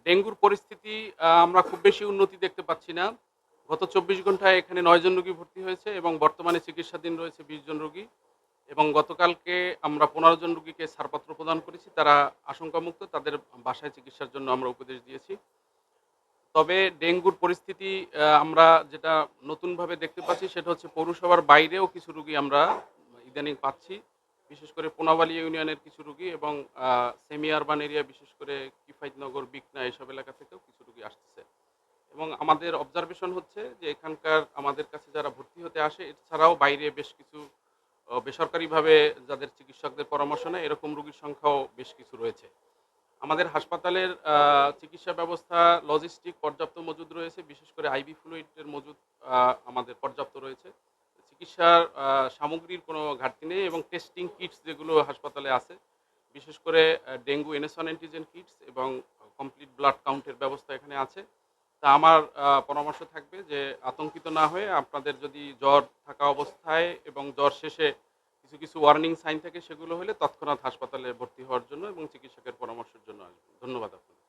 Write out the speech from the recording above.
ডেঙ্গুর পরিস্থিতি আমরা খুব বেশি উন্নতি দেখতে পাচ্ছি না। গত ২৪ ঘন্টায় এখানে ৯ জন রোগী ভর্তি হয়েছে এবং বর্তমানে চিকিৎসাধীন রয়েছে ২০ জন রোগী এবং গতকালকে আমরা ১৫ জন রোগীকে ছাড়পত্র প্রদান করেছি। তারা আশঙ্কামুক্ত, তাদের বাসায় চিকিৎসার জন্য আমরা উপদেশ দিয়েছি। তবে ডেঙ্গুর পরিস্থিতি আমরা যেটা নতুনভাবে দেখতে পাচ্ছি সেটা হচ্ছে পৌরসভার বাইরেও কিছু রোগী আমরা ইদানিং পাচ্ছি। বিশেষ করে পোনাবালী ইউনিয়নের কিছু রোগী এবং সেমি আরবান এরিয়া বিশেষ করে কিফায়েতনগর, বিকনা এসব এলাকা থেকেও কিছু রোগী আসতেছে। এবং আমাদের অবজারভেশন হচ্ছে যে এখানকার আমাদের কাছে যারা ভর্তি হতে আসে এছাড়াও বাইরে বেশ কিছু বেসরকারিভাবে যাদের চিকিৎসকদের পরামর্শ নেয় এরকম রোগীর সংখ্যাও বেশ কিছু রয়েছে। আমাদের হাসপাতালের চিকিৎসা ব্যবস্থা লজিস্টিক পর্যাপ্ত মজুদ রয়েছে। বিশেষ করে আইভি ফ্লুইড এর মজুদ আমাদের পর্যাপ্ত রয়েছে। চিকিৎসার সামগ্রীর কোনো ঘাটতি নেই এবং টেস্টিং কিটস যেগুলো হাসপাতালে আছে, বিশেষ করে ডেঙ্গু NS1 অ্যান্টিজেন কিটস এবং কমপ্লিট ব্লাড কাউন্টের ব্যবস্থা এখানে আছে। তা আমার পরামর্শ থাকবে যে আতঙ্কিত না হয়ে আপনাদের যদি জ্বর থাকা অবস্থায় এবং জ্বর শেষে কিছু ওয়ার্নিং সাইন থাকে সেগুলো হলে তৎক্ষণাৎ হাসপাতালে ভর্তি হওয়ার জন্য এবং চিকিৎসকের পরামর্শের জন্য আসবেন। ধন্যবাদ আপনাকে।